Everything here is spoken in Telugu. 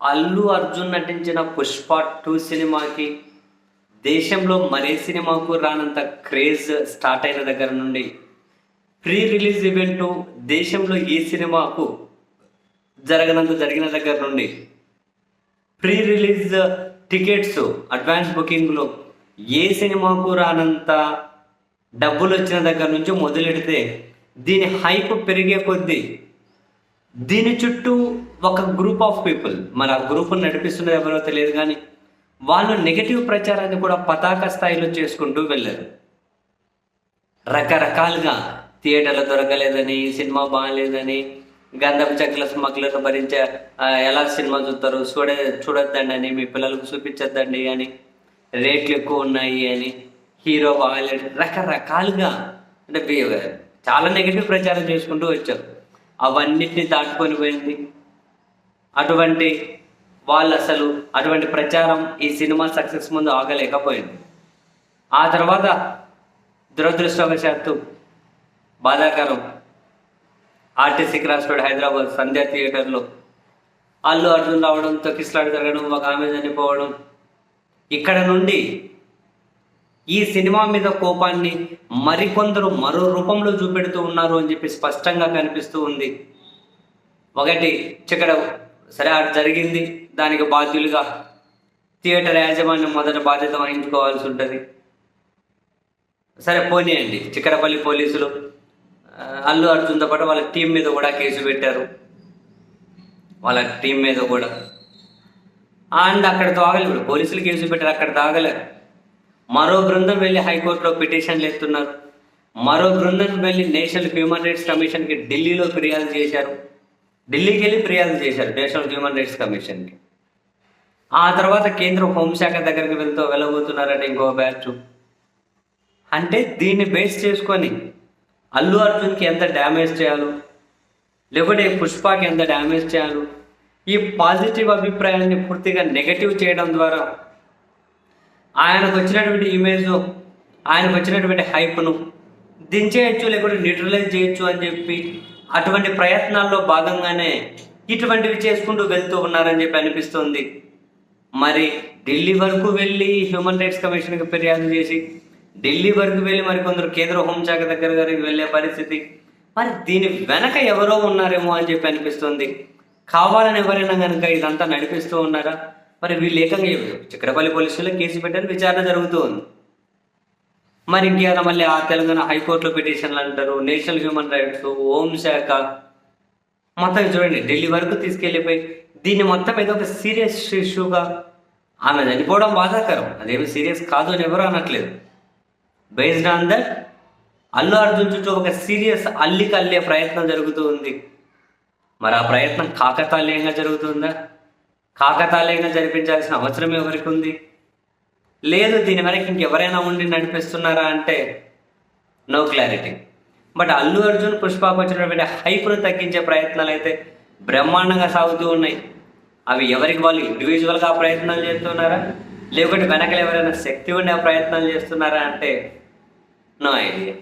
అల్లు అర్జున్ నటించిన 'పుష్ప 2' సినిమాకి దేశంలో మరే సినిమాకు రానంత క్రేజ్ స్టార్ట్ అయిన దగ్గర నుండి ప్రీ రిలీజ్ ఈవెంటు దేశంలో ఏ సినిమాకు జరిగిన దగ్గర నుండి ప్రీ రిలీజ్ టికెట్స్ అడ్వాన్స్ బుకింగ్లో ఏ సినిమాకు రానంత డబ్బులు వచ్చిన దగ్గర నుంచి మొదలెడితే దీని హైప్ పెరిగే కొద్దీ దీని చుట్టూ ఒక గ్రూప్ ఆఫ్ పీపుల్, మరి ఆ గ్రూప్ను నడిపిస్తున్నది ఎవరో తెలియదు కానీ వాళ్ళు నెగటివ్ ప్రచారాన్ని కూడా పతాక స్థాయిలో చేసుకుంటూ వెళ్ళారు. రకరకాలుగా థియేటర్లు దొరకలేదని, సినిమా బాగాలేదని, గంధపు చెక్కల స్మగ్లర్ను భరించే ఎలా సినిమా చూస్తారు, చూడొద్దండి అని, మీ పిల్లలకు చూపించొద్దండి అని, రేట్లు ఎక్కువ ఉన్నాయి అని, హీరో బాగాలేడు, రకరకాలుగా అంటే చాలా నెగటివ్ ప్రచారం చేసుకుంటూ వచ్చారు. అవన్నిటిని దాటుకొని పోయింది. అటువంటి వాళ్ళు అసలు అటువంటి ప్రచారం ఈ సినిమా సక్సెస్ ముందు ఆగలేకపోయింది. ఆ తర్వాత దురదృష్టవశాత్తు బాధాకరం, ఆర్టీసీ క్రాస్ రోడ్ హైదరాబాద్ సంధ్యా థియేటర్లో అల్లు అర్జున్ రావడం, తొక్కిసలాట జరగడం, ఒక ఆమె చనిపోవడం, ఇక్కడ నుండి ఈ సినిమా మీద కోపాన్ని మరికొందరు మరో రూపంలో చూపెడుతూ ఉన్నారు అని చెప్పి స్పష్టంగా కనిపిస్తూ ఉంది. ఒకటి ఇక్కడ సరే అటు జరిగింది, దానికి బాధ్యులుగా థియేటర్ యాజమాన్యం మొదట బాధ్యత వహించుకోవాల్సి ఉంటుంది. సరే పోనీయండి, చిక్కడపల్లి పోలీసులు అల్లు అర్జున్తో పాటు వాళ్ళ టీం మీద కూడా కేసు పెట్టారు. వాళ్ళ టీం మీద కూడా అండ్ అక్కడ తాగలేదు, పోలీసులు కేసు పెట్టారు, అక్కడ తాగలేదు. మరో బృందం వెళ్ళి హైకోర్టులో పిటిషన్లు ఎత్తున్నారు. మరో బృందం వెళ్ళి నేషనల్ హ్యూమన్ రైట్స్ కమిషన్కి ఢిల్లీలో ఫిర్యాదు చేశారు. ఢిల్లీకి వెళ్ళి ఫిర్యాదు చేశారు నేషనల్ హ్యూమన్ రైట్స్ కమిషన్కి. ఆ తర్వాత కేంద్ర హోంశాఖ దగ్గరికి వెళ్ళబోతున్నారంటే ఇంకో బ్యాచ్. అంటే దీన్ని బేస్ చేసుకొని అల్లు అర్జున్కి ఎంత డ్యామేజ్ చేయాలో, లేకపోతే పుష్పకి ఎంత డ్యామేజ్ చేయాలో, ఈ పాజిటివ్ అభిప్రాయాన్ని పూర్తిగా నెగటివ్ చేయడం ద్వారా ఆయనకు వచ్చినటువంటి ఇమేజ్, ఆయనకు వచ్చినటువంటి హైప్ను దించేయచ్చు, లేకపోతే న్యూట్రలైజ్ చేయొచ్చు అని చెప్పి అటువంటి ప్రయత్నాల్లో భాగంగానే ఇటువంటివి చేసుకుంటూ వెళ్తూ ఉన్నారని చెప్పి అనిపిస్తుంది. మరి ఢిల్లీ వరకు వెళ్ళి హ్యూమన్ రైట్స్ కమిషన్కి ఫిర్యాదు చేసి, ఢిల్లీ వరకు వెళ్ళి మరి కొందరు కేంద్ర హోంశాఖ దగ్గరికి వెళ్ళే పరిస్థితి, మరి దీని వెనక ఎవరో ఉన్నారేమో అని చెప్పి అనిపిస్తుంది. కావాలని ఎవరైనా కనుక ఇదంతా నడిపిస్తూ ఉన్నారా? మరి వీళ్ళు ఏకంగా చిక్కడపల్లి పోలీసుల్లో కేసు పెట్టని విచారణ జరుగుతూ ఉంది. మరి ఇంకేమైనా మళ్ళీ ఆ తెలంగాణ హైకోర్టులో పిటిషన్లు అంటారు, నేషనల్ హ్యూమన్ రైట్స్, హోంశాఖ మొత్తం చూడండి ఢిల్లీ వరకు తీసుకెళ్ళిపోయి దీన్ని మొత్తం ఏదో ఒక సీరియస్ ఇష్యూగా, ఆమె చనిపోవడం బాధాకరం, అదేమి సీరియస్ కాదు అని ఎవరు అనట్లేదు. Based on that Allu Arjun చుట్టూ ఒక సీరియస్ అల్లికల్లే ప్రయత్నం జరుగుతూ ఉంది. మరి ఆ ప్రయత్నం కాకతాళీయంగా జరుగుతుందా? కాకతాళీయంగా జరిపించాల్సిన అవసరం ఎవరికి ఉంది? లేదు, దీని వరకు ఇంకెవరైనా ఉండి నడిపిస్తున్నారా అంటే no clarity. But Allu Arjun పుష్పకు వచ్చినటువంటి హైప్ను తగ్గించే ప్రయత్నాలు అయితే బ్రహ్మాండంగా సాగుతూ ఉన్నాయి. అవి ఎవరికి వాళ్ళు ఇండివిజువల్గా ప్రయత్నాలు చేస్తున్నారా, లేకుంటే వెనకలు ఎవరైనా శక్తి ఉండే ప్రయత్నాలు చేస్తున్నారా అంటే నో ఐడియా.